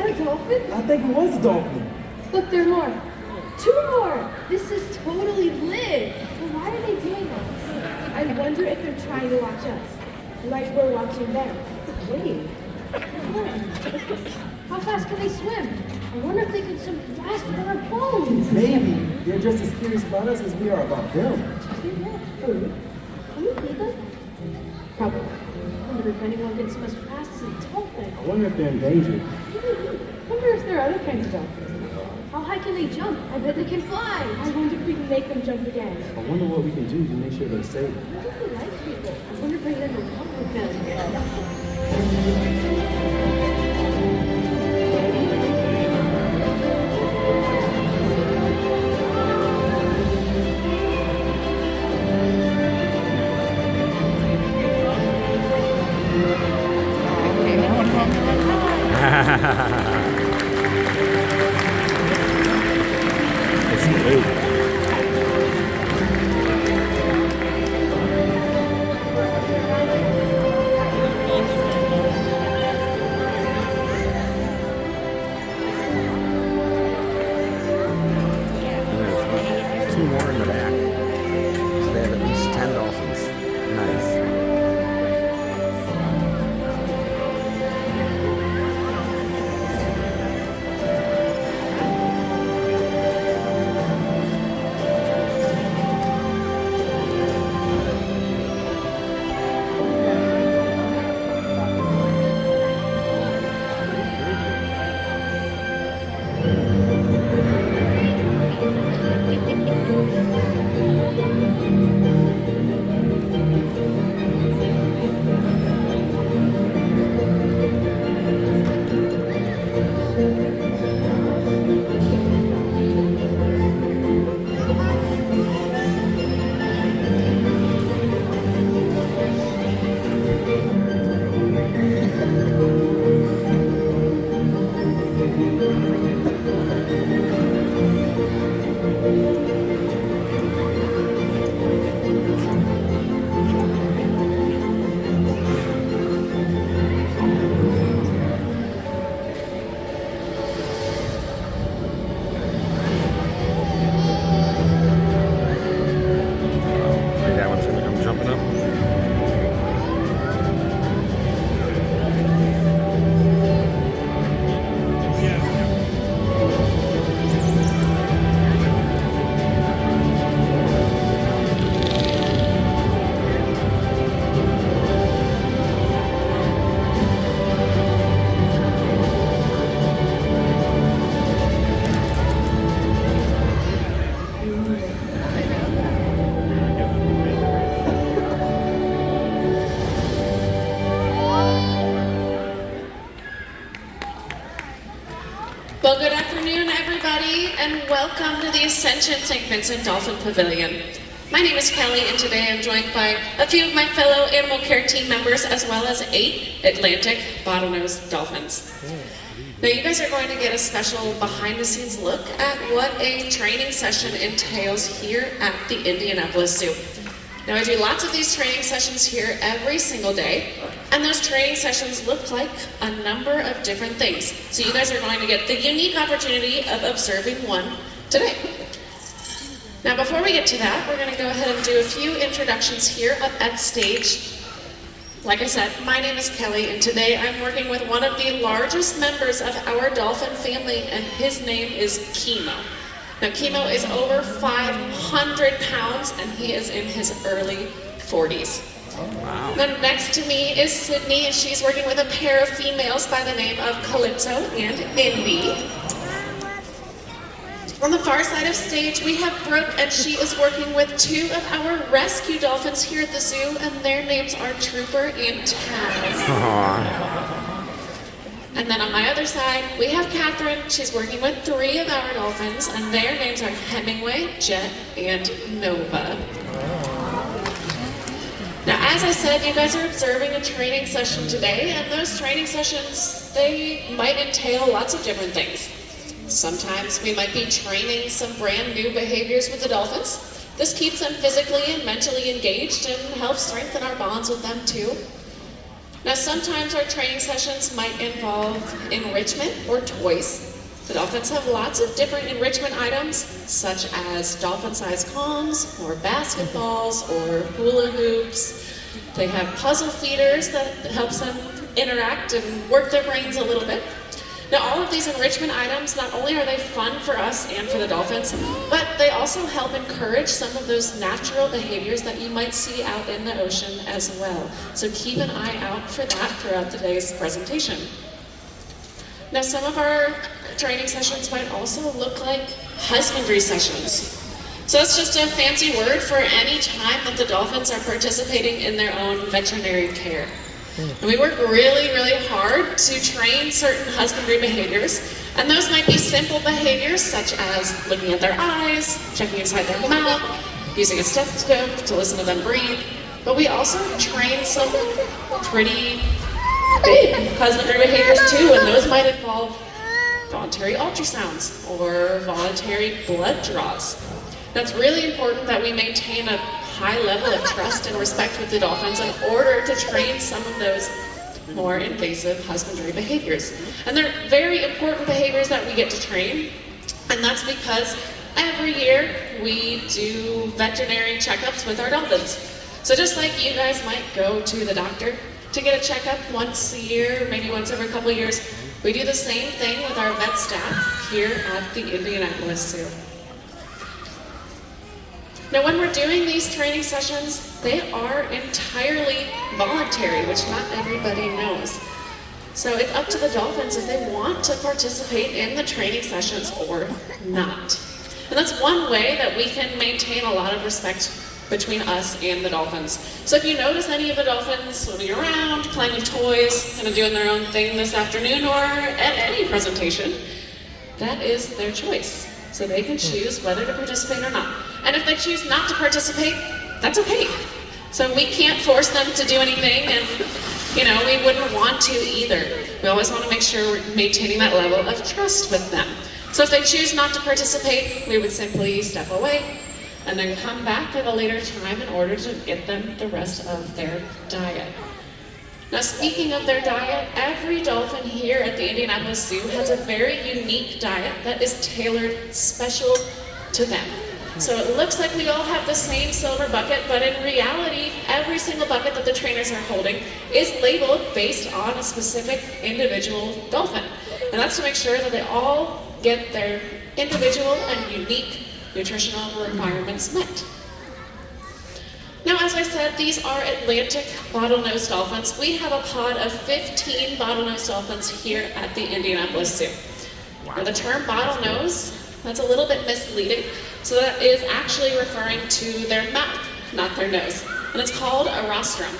that a dolphin? I think it was a dolphin. Look, there are more. 2 more! This is totally lit! Well, why are they doing this? I wonder if they're trying to watch us, like we're watching them. Wait. How fast can they swim? I wonder if they can swim faster than our bones. Maybe. They're just as curious about us as we are about them. Do they want food? Can we feed them? Probably. I wonder if anyone can swim as fast as a dolphin. I wonder if they're endangered. I wonder if there are other kinds of dolphins. How high can they jump? I bet they can fly. I wonder if we can make them jump again. I wonder what we can do to make sure they're safe. I wonder if they like people. I wonder if they ever walk with them. It's blue. Two more in the back. So they have at least 10 dolphins. Nice. Well, good afternoon, everybody, and welcome to the Ascension St. Vincent Dolphin Pavilion. My name is Kelly, and today I'm joined by a few of my fellow animal care team members, as well as 8 Atlantic bottlenose dolphins. Now, you guys are going to get a special behind-the-scenes look at what a training session entails here at the Indianapolis Zoo. Now, I do lots of these training sessions here every single day, and those training sessions look like a number of different things. So you guys are going to get the unique opportunity of observing one today. Now, before we get to that, we're going to go ahead and do a few introductions here up at stage. Like I said, my name is Kelly, and today I'm working with one of the largest members of our dolphin family, and his name is Chemo. Now, Chemo is over 500 pounds, and he is in his early 40s. Wow. Now, next to me is Sydney, and she's working with a pair of females by the name of Calypso and Indy. On the far side of stage, we have Brooke, and she is working with 2 of our rescue dolphins here at the zoo, and their names are Trooper and Taz. Aww. And then on my other side, we have Catherine. She's working with 3 of our dolphins, and their names are Hemingway, Jet, and Nova. Now, as I said, you guys are observing a training session today, and those training sessions, they might entail lots of different things. Sometimes we might be training some brand new behaviors with the dolphins. This keeps them physically and mentally engaged and helps strengthen our bonds with them too. Now, sometimes our training sessions might involve enrichment or toys. The Dolphins have lots of different enrichment items, such as dolphin-sized Kongs, or basketballs, or hula hoops. They have puzzle feeders that helps them interact and work their brains a little bit. Now, all of these enrichment items, not only are they fun for us and for the Dolphins, but they also help encourage some of those natural behaviors that you might see out in the ocean as well. So keep an eye out for that throughout today's presentation. Now, some of our training sessions might also look like husbandry sessions. So that's just a fancy word for any time that the Dolphins are participating in their own veterinary care. And we work really, really hard to train certain husbandry behaviors, and those might be simple behaviors such as looking at their eyes, checking inside their mouth, using a stethoscope to listen to them breathe. But we also train some pretty big husbandry behaviors too, and those might involve voluntary ultrasounds or voluntary blood draws. Now, it's really important that we maintain a high level of trust and respect with the Dolphins in order to train some of those more invasive husbandry behaviors. And they're very important behaviors that we get to train, and that's because every year we do veterinary checkups with our Dolphins. So just like you guys might go to the doctor to get a checkup once a year, maybe once every couple of years, we do the same thing with our vet staff here at the Indianapolis Zoo. Now, when we're doing these training sessions, they are entirely voluntary, which not everybody knows. So it's up to the Dolphins if they want to participate in the training sessions or not. And that's one way that we can maintain a lot of respect between us and the Dolphins. So if you notice any of the Dolphins swimming around, playing with toys, kind of doing their own thing this afternoon or at any presentation, that is their choice. So they can choose whether to participate or not. And if they choose not to participate, that's okay. So we can't force them to do anything, and we wouldn't want to either. We always want to make sure we're maintaining that level of trust with them. So if they choose not to participate, we would simply step away and then come back at a later time in order to get them the rest of their diet. Now, speaking of their diet, every Dolphin here at the Indianapolis Zoo has a very unique diet that is tailored special to them. So it looks like we all have the same silver bucket, but in reality, every single bucket that the trainers are holding is labeled based on a specific individual Dolphin. And that's to make sure that they all get their individual and unique nutritional requirements met. Now, as I said, these are Atlantic bottlenose dolphins. We have a pod of 15 bottlenose dolphins here at the Indianapolis Zoo. Now, the term bottlenose, that's a little bit misleading. So that is actually referring to their mouth, not their nose. And it's called a rostrum.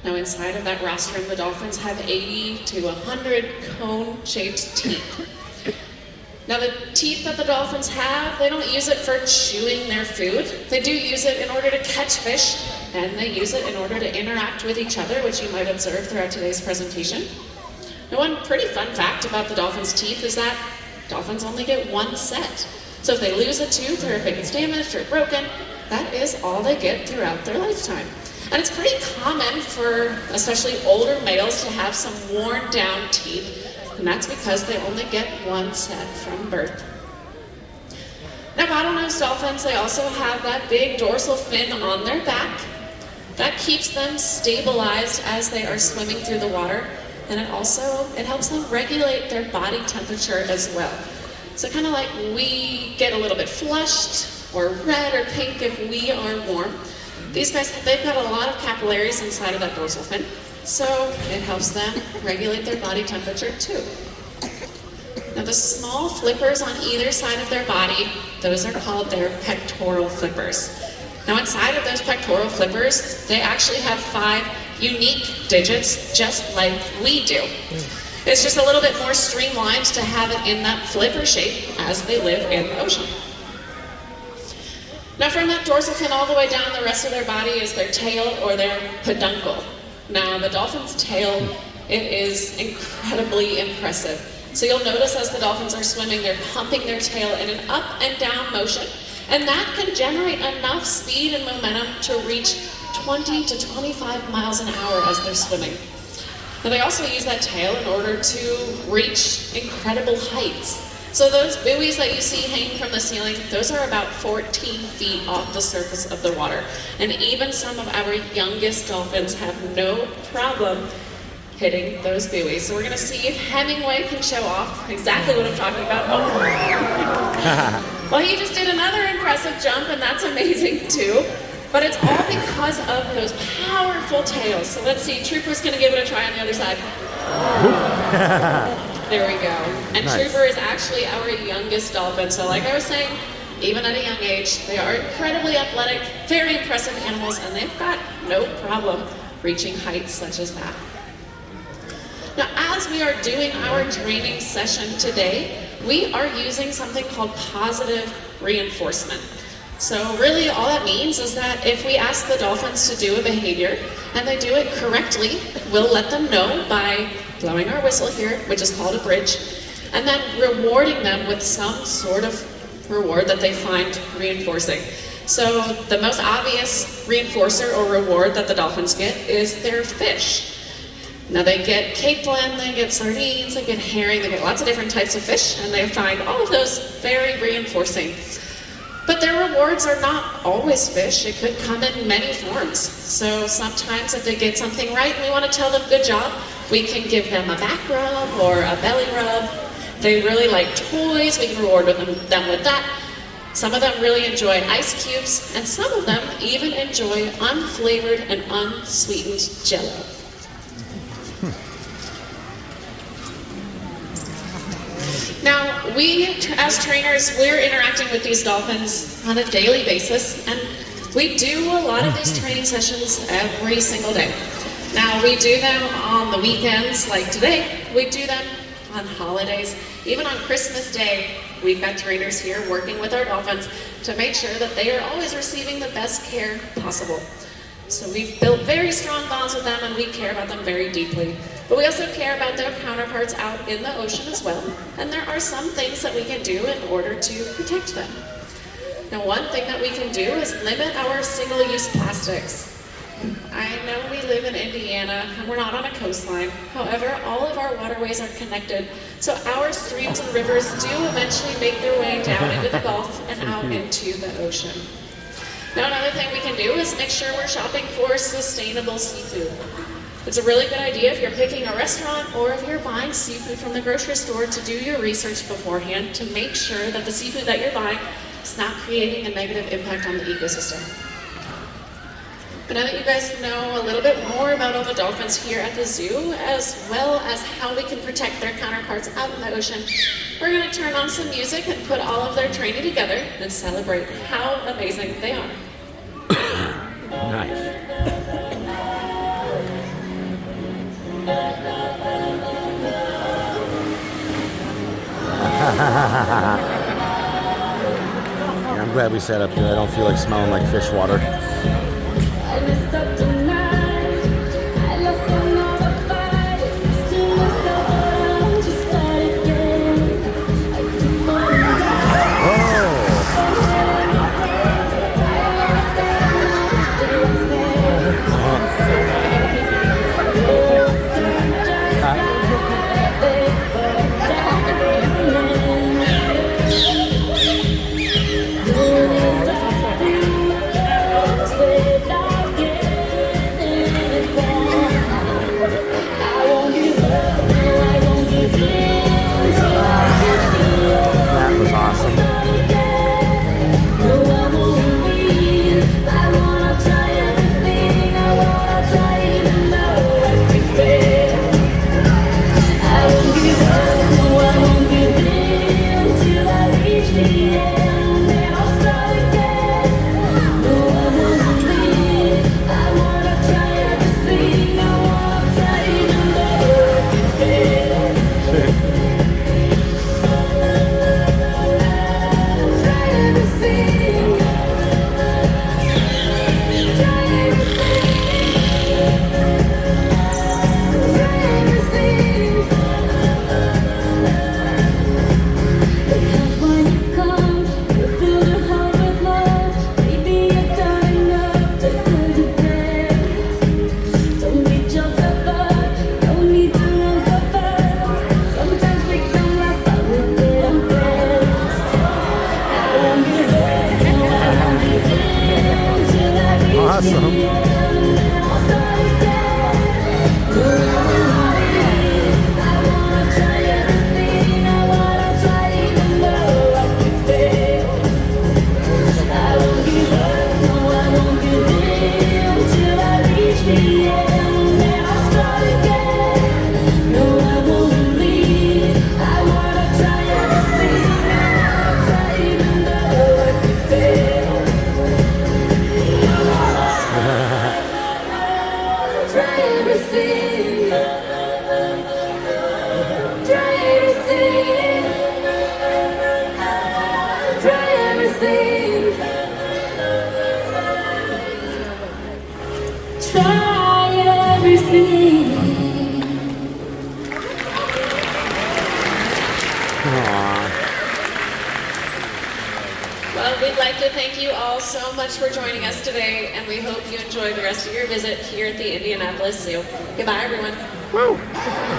Now, inside of that rostrum, the dolphins have 80 to 100 cone-shaped teeth. Now, the teeth that the dolphins have, they don't use it for chewing their food. They do use it in order to catch fish, and they use it in order to interact with each other, which you might observe throughout today's presentation. Now, one pretty fun fact about the dolphins' teeth is that dolphins only get one set. So if they lose a tooth, or if it gets damaged or broken, that is all they get throughout their lifetime. And it's pretty common for especially older males to have some worn down teeth, and that's because they only get one set from birth. Now, bottlenose dolphins, they also have that big dorsal fin on their back. That keeps them stabilized as they are swimming through the water, and it helps them regulate their body temperature as well. So kind of like we get a little bit flushed or red or pink if we are warm. These guys, they've got a lot of capillaries inside of that dorsal fin, so it helps them regulate their body temperature too. Now, the small flippers on either side of their body, those are called their pectoral flippers. Now, inside of those pectoral flippers, they actually have 5 unique digits, just like we do. It's just a little bit more streamlined to have it in that flipper shape as they live in the ocean. Now, from that dorsal fin all the way down the rest of their body is their tail or their peduncle. Now, the dolphin's tail, it is incredibly impressive. So you'll notice as the dolphins are swimming, they're pumping their tail in an up and down motion, and that can generate enough speed and momentum to reach 20 to 25 miles an hour as they're swimming. And they also use that tail in order to reach incredible heights. So those buoys that you see hanging from the ceiling, those are about 14 feet off the surface of the water. And even some of our youngest dolphins have no problem hitting those buoys. So we're gonna see if Hemingway can show off exactly what I'm talking about. Oh. Well, he just did another impressive jump, and that's amazing too. But it's all because of those powerful tails. So let's see, Trooper's gonna give it a try on the other side. There we go. And nice. Trooper is actually our youngest dolphin. So like I was saying, even at a young age, they are incredibly athletic, very impressive animals, and they've got no problem reaching heights such as that. Now, as we are doing our training session today, we are using something called positive reinforcement. So really all that means is that if we ask the dolphins to do a behavior and they do it correctly, we'll let them know by blowing our whistle here, which is called a bridge, and then rewarding them with some sort of reward that they find reinforcing. So the most obvious reinforcer or reward that the dolphins get is their fish. Now they get capelin, they get sardines, they get herring, they get lots of different types of fish, and they find all of those very reinforcing. But their rewards are not always fish. It could come in many forms. So sometimes if they get something right and we want to tell them good job, we can give them a back rub or a belly rub. They really like toys, we can reward them with that. Some of them really enjoy ice cubes, and some of them even enjoy unflavored and unsweetened Jell-O. Now, we, as trainers, we're interacting with these dolphins on a daily basis, and we do a lot of these training sessions every single day. Now, we do them on the weekends, like today. We do them on holidays. Even on Christmas Day, we've got trainers here working with our dolphins to make sure that they are always receiving the best care possible. So we've built very strong bonds with them, and we care about them very deeply. But we also care about their counterparts out in the ocean as well. And there are some things that we can do in order to protect them. Now, one thing that we can do is limit our single-use plastics. I know we live in Indiana, and we're not on a coastline. However, all of our waterways are connected, so our streams and rivers do eventually make their way down into the Gulf and out into the ocean. Now, another thing we can do is make sure we're shopping for sustainable seafood. It's a really good idea if you're picking a restaurant or if you're buying seafood from the grocery store to do your research beforehand to make sure that the seafood that you're buying is not creating a negative impact on the ecosystem. But now that you guys know a little bit more about all the dolphins here at the zoo, as well as how we can protect their counterparts out in the ocean, we're going to turn on some music and put all of their training together and celebrate how amazing they are. Nice. Yeah, I'm glad we sat up here. I don't feel like smelling like fish water. Well, we'd like to thank you all so much for joining us today, and we hope you enjoy the rest of your visit here at the Indianapolis Zoo. Goodbye, everyone. Woo!